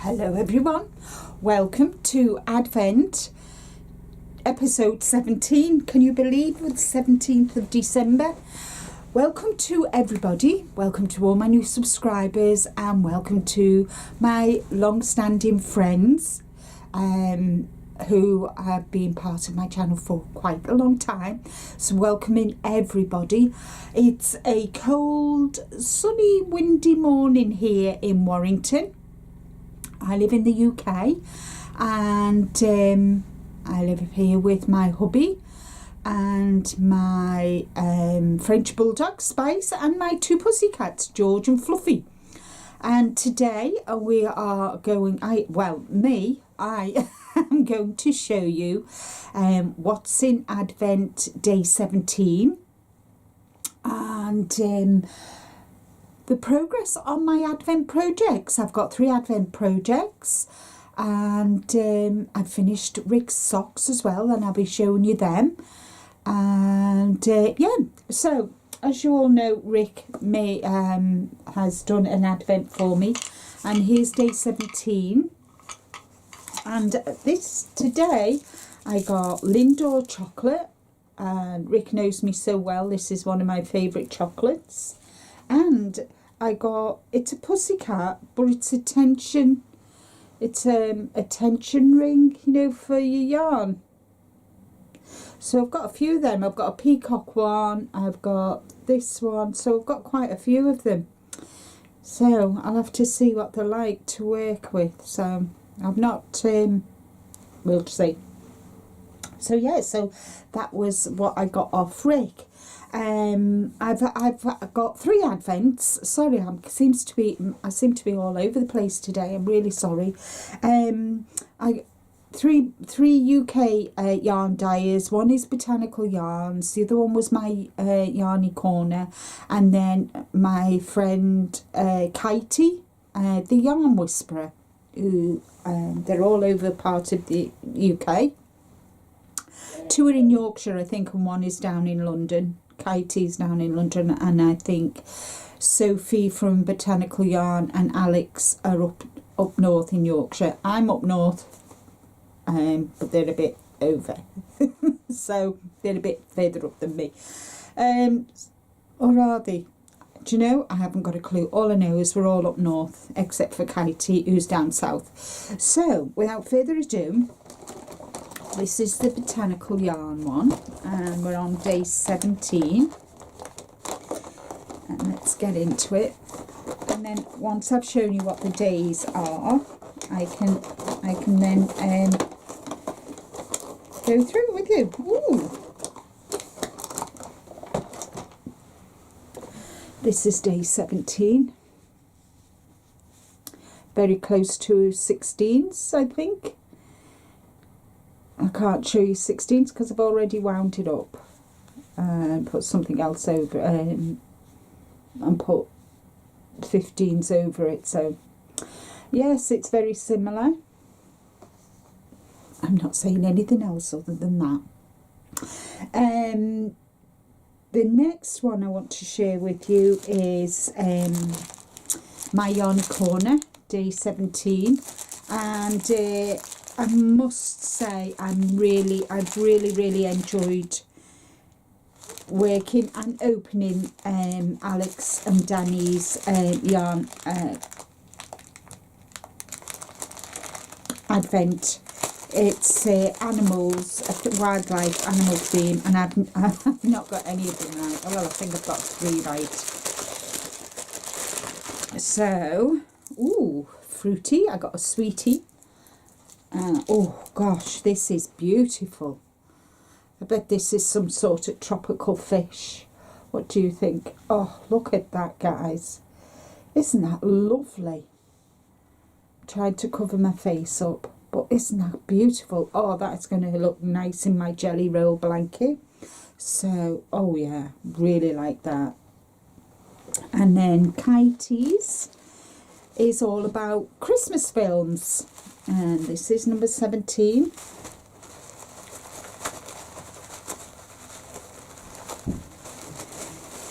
Hello everyone, welcome to Advent episode 17. Can you believe it's 17th of December? Welcome to everybody, welcome to all my new subscribers, and welcome to my long-standing friends who have been part of my channel for quite a long time. So welcoming everybody. It's a cold, sunny, windy morning here in Warrington. I live in the UK, and I live here with my hubby and my French bulldog Spice and my two pussycats George and Fluffy. And today we are going, I am going to show you what's in Advent day 17 and the progress on my Advent projects. I've got 3 Advent projects, and I've finished Rick's socks as well, and I'll be showing you them. And yeah, so as you all know, Rick has done an Advent for me, and here's day 17. And this today I got Lindor chocolate, and Rick knows me so well, this is one of my favourite chocolates. And I got, it's a pussycat, but it's a tension ring, you know, for your yarn. So I've got a few of them. I've got a peacock one, I've got this one, so I've got quite a few of them. So I'll have to see what they're like to work with. So I've not, we'll see. So yeah, so that was what I got off Rick. I've got 3 Advents. Sorry, I seem to be all over the place today. I'm really sorry. I three UK yarn dyers. One is Botanical Yarns. The other one was my Yarny Corner, and then my friend Kitys, the Yarn Whisperer. Who they're all over part of the UK. 2 are in Yorkshire, I think, and 1 is down in London. Kitys down in London, and I think Sophie from Botanical Yarn and Alex are up north in Yorkshire. I'm up north, but they're a bit over, so they're a bit further up than me. Or are they? Do you know? I haven't got a clue. All I know is we're all up north, except for Kitys, who's down south. So, without further ado, this is the Botanical Yarn one, and we're on day 17. And let's get into it. And then once I've shown you what the days are, I can then go through it with you. Ooh. This is day 17. Very close to 16s, I think. I can't show you 16s because I've already wound it up and put something else over and put 15s over it. So yes, it's very similar. I'm not saying anything else other than that. The next one I want to share with you is my Yarny Corner, day 17, and I must say I've really enjoyed working and opening Alex and Danny's yarn Advent. It's animals, wildlife, animal theme, and I've not got any of them right. Oh, well, I think I've got 3 right. So, ooh, fruity. I got a sweetie. Oh gosh, this is beautiful. I bet this is some sort of tropical fish. What do you think? Oh, look at that, guys. Isn't that lovely? Tried to cover my face up, but isn't that beautiful? Oh, that's going to look nice in my jelly roll blanket. So, oh yeah, really like that. And then Kitys is all about Christmas films. And this is number 17.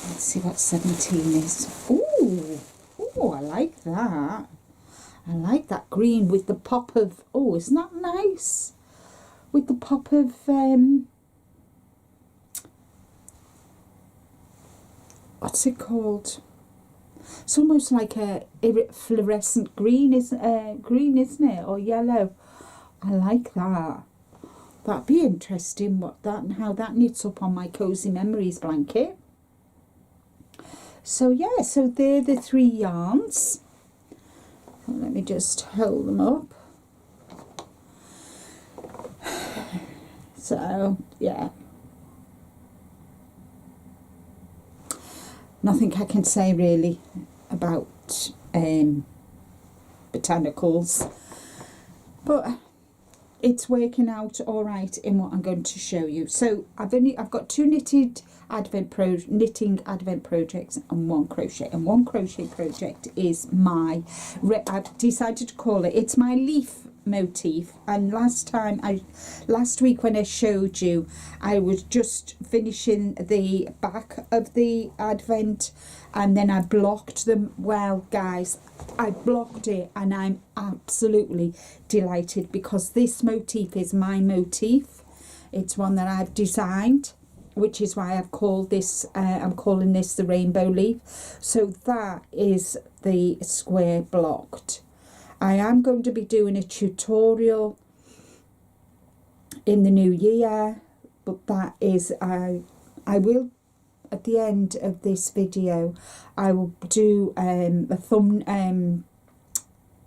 Let's see what 17 is. Ooh, I like that. I like that green with the pop of, oh, isn't that nice? With the pop of, what's it called? It's almost like a fluorescent green, isn't it? Or yellow. I like that. That'd be interesting what that and how that knits up on my Cozy Memories blanket. So yeah, so they're the 3 yarns. Let me just hold them up. So yeah, nothing I can say really about botanicals, but it's working out all right in what I'm going to show you. So I've got 2 knitting advent projects and 1 crochet, and 1 crochet project is my I've decided to call it's my leaf motif. And last week when I showed you, I was just finishing the back of the advent and then I blocked them. Well guys, I blocked it and I'm absolutely delighted because this motif is my motif. It's one that I've designed, which is why I've called this, I'm calling this the rainbow leaf. So that is the square blocked. I am going to be doing a tutorial in the new year, but that is, I will, at the end of this video, I will do a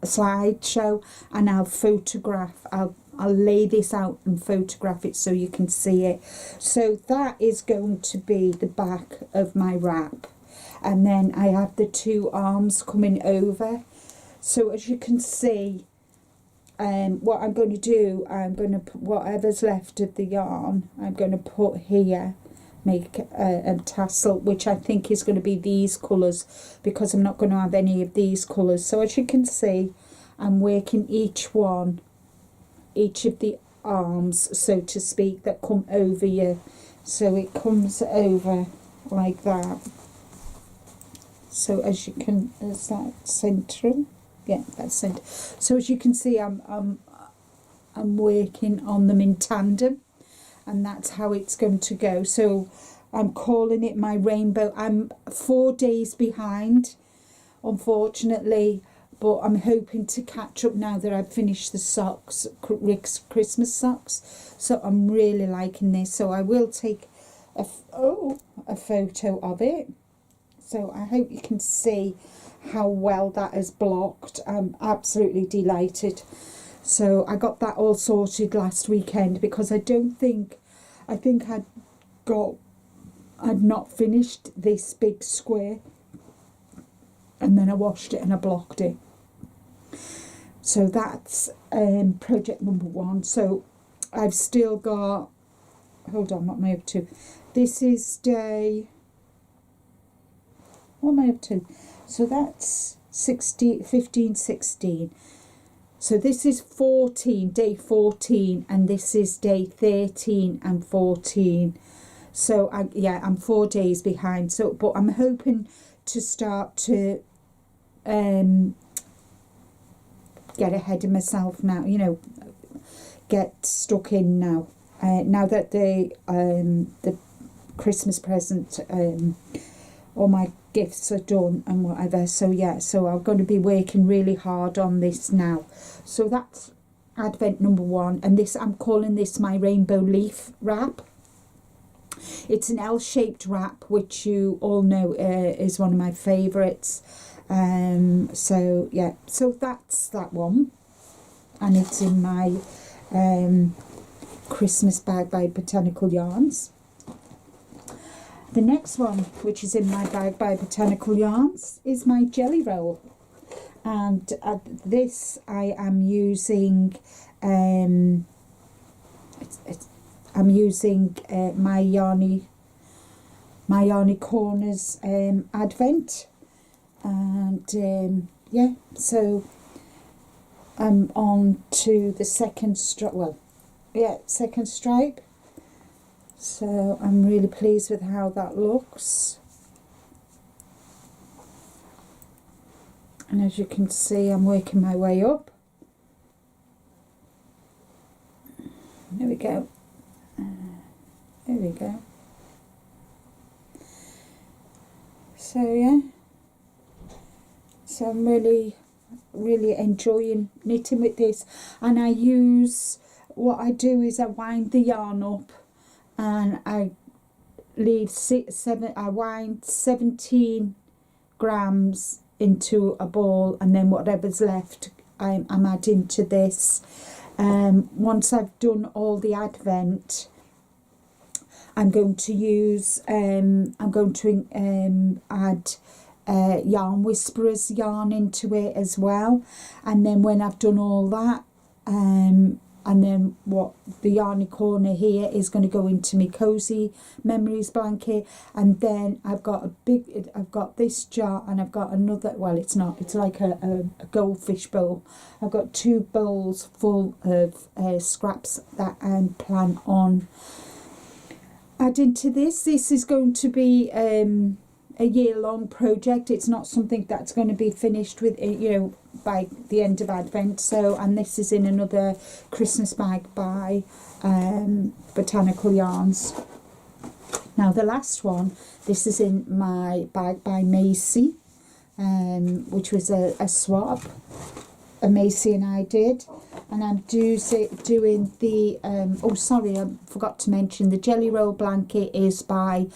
slideshow, and I'll photograph, I'll lay this out and photograph it so you can see it. So that is going to be the back of my wrap, and then I have the 2 arms coming over. So as you can see, what I'm going to do, I'm going to put whatever's left of the yarn, I'm going to put here, make a tassel, which I think is going to be these colours, because I'm not going to have any of these colours. So as you can see, I'm working each of the arms, so to speak, that come over you. So it comes over like that. So as you can, is that central? Yeah, that's central. So as you can see, I'm working on them in tandem, and that's how it's going to go. So I'm calling it my rainbow. I'm 4 days behind, unfortunately, but I'm hoping to catch up now that I've finished the socks, Rick's Christmas socks. So I'm really liking this. So I will take a photo of it. So I hope you can see how well that is blocked. I'm absolutely delighted. So I got that all sorted last weekend, because I think I'd not finished this big square, and then I washed it and I blocked it. So that's project number 1. So I've still got, hold on, what am I up to? This is day, what am I up to? So that's 15, 16. So this is 14, day 14, and this is day 13 and 14. So I'm 4 days behind. So, but I'm hoping to start to get ahead of myself now. You know, get stuck in now. Now that the Christmas present, all my gifts are done and whatever. So yeah, so I'm going to be working really hard on this now. So that's advent number 1, and this, I'm calling this my rainbow leaf wrap. It's an L-shaped wrap, which you all know is one of my favourites. So yeah, so that's that one, and it's in my Christmas bag by Botanical Yarns. The next one, which is in my bag by Botanical Yarns, is my jelly roll, and this I am using. I'm using my Yarny Corners Advent, and yeah. So I'm on to the second stripe. Well, yeah, second stripe. So I'm really pleased with how that looks. And as you can see, I'm working my way up. There we go. There we go. So yeah, so I'm really enjoying knitting with this. And I use, what I do is I wind the yarn up and I leave I wind 17 grams into a ball, and then whatever's left I'm adding to this. Once I've done all the advent, I'm going to use add Yarn Whisperers yarn into it as well. And then when I've done all that, and then what the yarny corner here is going to go into my cozy memories blanket. And then I've got this jar, and I've got another, well, it's not, it's like a goldfish bowl. I've got 2 bowls full of scraps that I plan on adding to this. This is going to be a year-long project. It's not something that's going to be finished with, you know, by the end of Advent. So, and this is in another Christmas bag by Botanical Yarns. Now the last one, this is in my bag by Macy, which was a swap Macy and I did. And I'm doing the oh sorry, I forgot to mention, the Jelly Roll blanket is by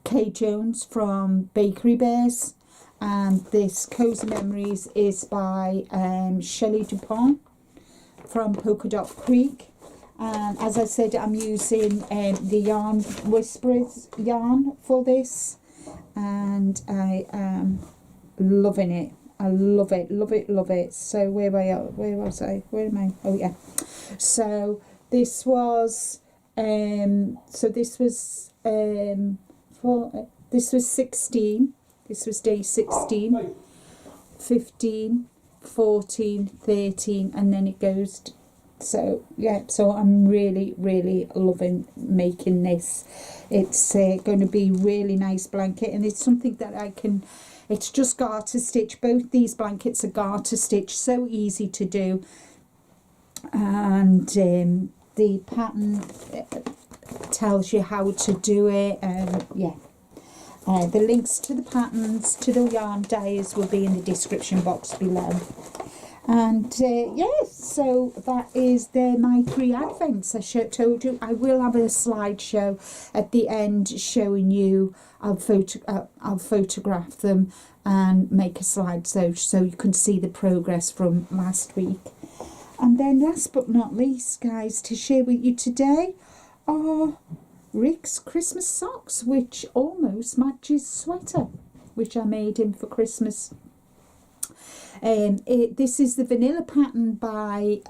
Kay Jones from Bakery Bears, and this Cozy Memories is by Shelley Dupont from Polka Dot Creek. And as I said, I'm using the Yarn Whisperers yarn for this, and I am loving it. I love it, love it, love it. So where was I? Where am I? Oh yeah. So this was this was 16. This was day 16, 15, 14, 13, and then it goes to, so yeah, so I'm really loving making this. It's going to be really nice blanket, and it's something that I can, it's just garter stitch. Both these blankets are garter stitch, so easy to do. And the pattern tells you how to do it, and yeah. The links to the patterns, to the yarn dyes, will be in the description box below. And yes, so that is my 3 advents. I told you I will have a slideshow at the end showing you. I'll photograph them and make a slideshow so you can see the progress from last week. And then last but not least, guys, to share with you today are Rick's Christmas socks, which almost matches sweater, which I made him for Christmas. This is the vanilla pattern by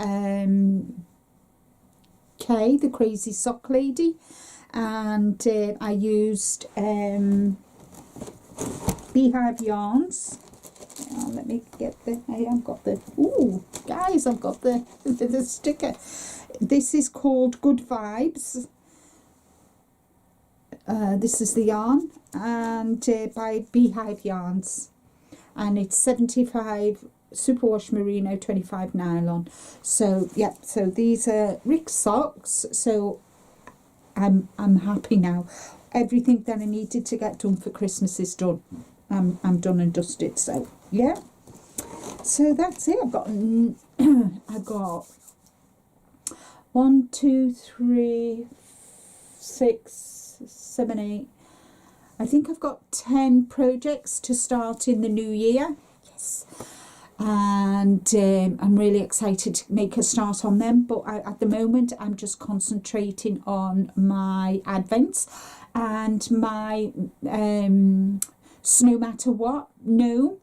Kay, the Crazy Sock Lady, and I used Beehive Yarns. Let me get I've got the, ooh, guys, I've got the sticker. This is called Good Vibes. This is the yarn, and by Beehive Yarns, and it's 75 superwash merino, 25 nylon. So yeah, so these are Rick's socks. So I'm happy now. Everything that I needed to get done for Christmas is done. I'm done and dusted. So yeah, so that's it. I've got 1, 2, 3, 6, 7, 8. I think I've got 10 projects to start in the new year. Yes. And I'm really excited to make a start on them, but at the moment I'm just concentrating on my advents and my no matter what gnome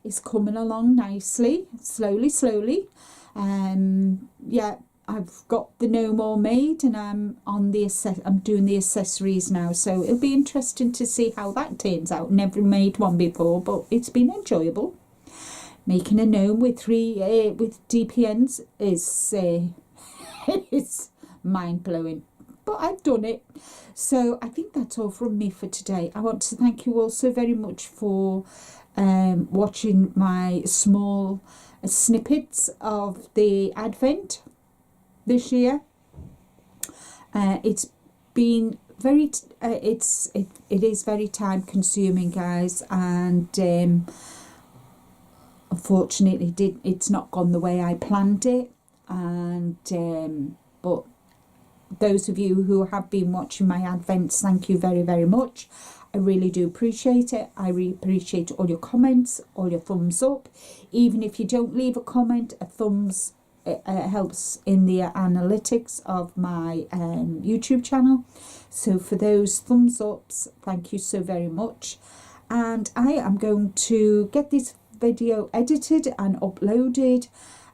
is coming along nicely, slowly. Yeah, I've got the gnome all made, and I'm doing the accessories now, so it'll be interesting to see how that turns out. Never made one before, but it's been enjoyable. Making a gnome with DPNs is is mind-blowing, but I've done it. So I think that's all from me for today. I want to thank you all so very much for watching my small snippets of the Advent this year. It's been very it is very time consuming, guys, and unfortunately it's not gone the way I planned it, and but those of you who have been watching my Advents, thank you very, very much. I really do appreciate it. I really appreciate all your comments, all your thumbs up. Even if you don't leave a comment, a thumbs helps in the analytics of my YouTube channel. So for those thumbs ups, thank you so very much. And I am going to get this video edited and uploaded,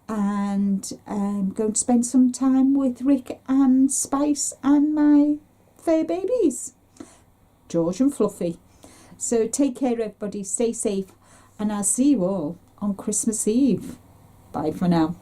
and I'm going to spend some time with Rick and Spice and my fur babies, George and Fluffy. So take care, everybody, stay safe, and I'll see you all on Christmas Eve. Bye for now.